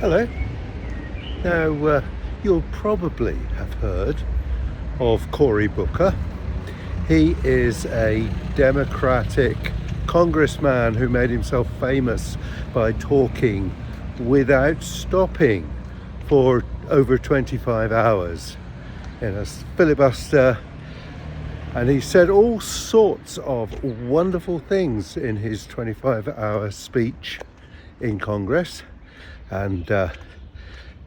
Hello. Now, you'll probably have heard of Cory Booker. He is a Democratic congressman who made himself famous by talking without stopping for over 25 hours in a filibuster. And he said all sorts of wonderful things in his 25-hour speech in Congress. And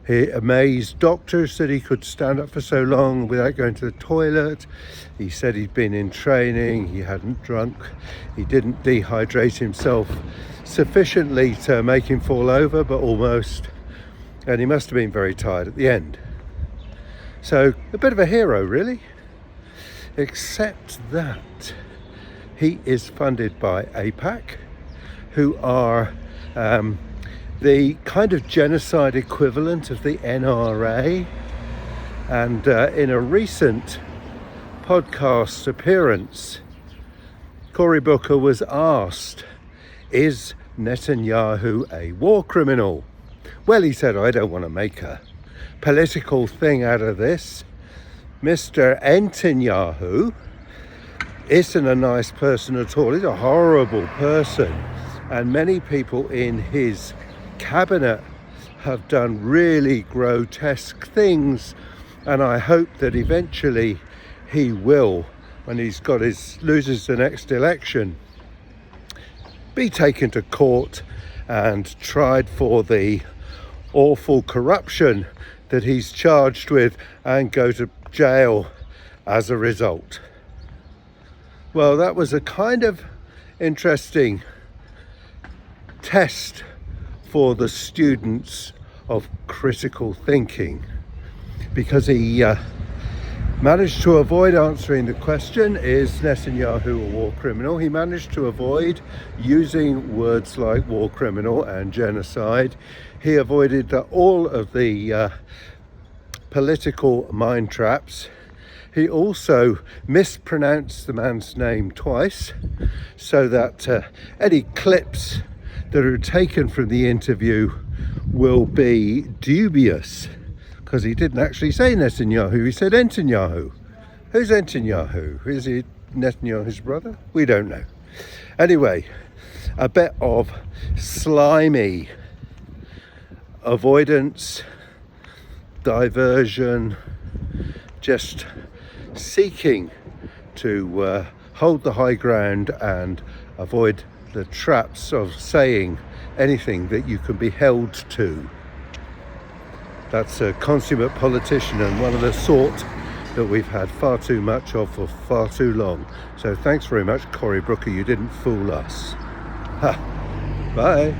he amazed doctors that he could stand up for so long without going to the toilet. He said he'd been in training, he hadn't drunk, he didn't dehydrate himself sufficiently to make him fall over, but almost. And he must have been very tired at the end. So a bit of a hero, really. Except that he is funded by AIPAC, who are the kind of genocide equivalent of the NRA. And in a recent podcast appearance, Cory Booker was asked, is Netanyahu a war criminal? Well, he said, I don't want to make a political thing out of this. Mr. Netanyahu isn't a nice person at all. He's a horrible person. And many people in his cabinet have done really grotesque things, and I hope that eventually he will, when loses the next election, be taken to court and tried for the awful corruption that he's charged with and go to jail as a result. Well, that was a kind of interesting test for the students of critical thinking, because he managed to avoid answering the question, is Netanyahu a war criminal? He managed to avoid using words like war criminal and genocide. He avoided all of the political mind traps. He also mispronounced the man's name twice, so that any clips that are taken from the interview will be dubious, because he didn't actually say Netanyahu, he said Netanyahu. Who's Netanyahu? Is he Netanyahu's brother? We don't know. Anyway, a bit of slimy avoidance, diversion, just seeking to hold the high ground and avoid the traps of saying anything that you can be held to. That's a consummate politician, and one of the sort that we've had far too much of for far too long. So thanks very much, Cory Booker. You didn't fool us. Ha. Bye.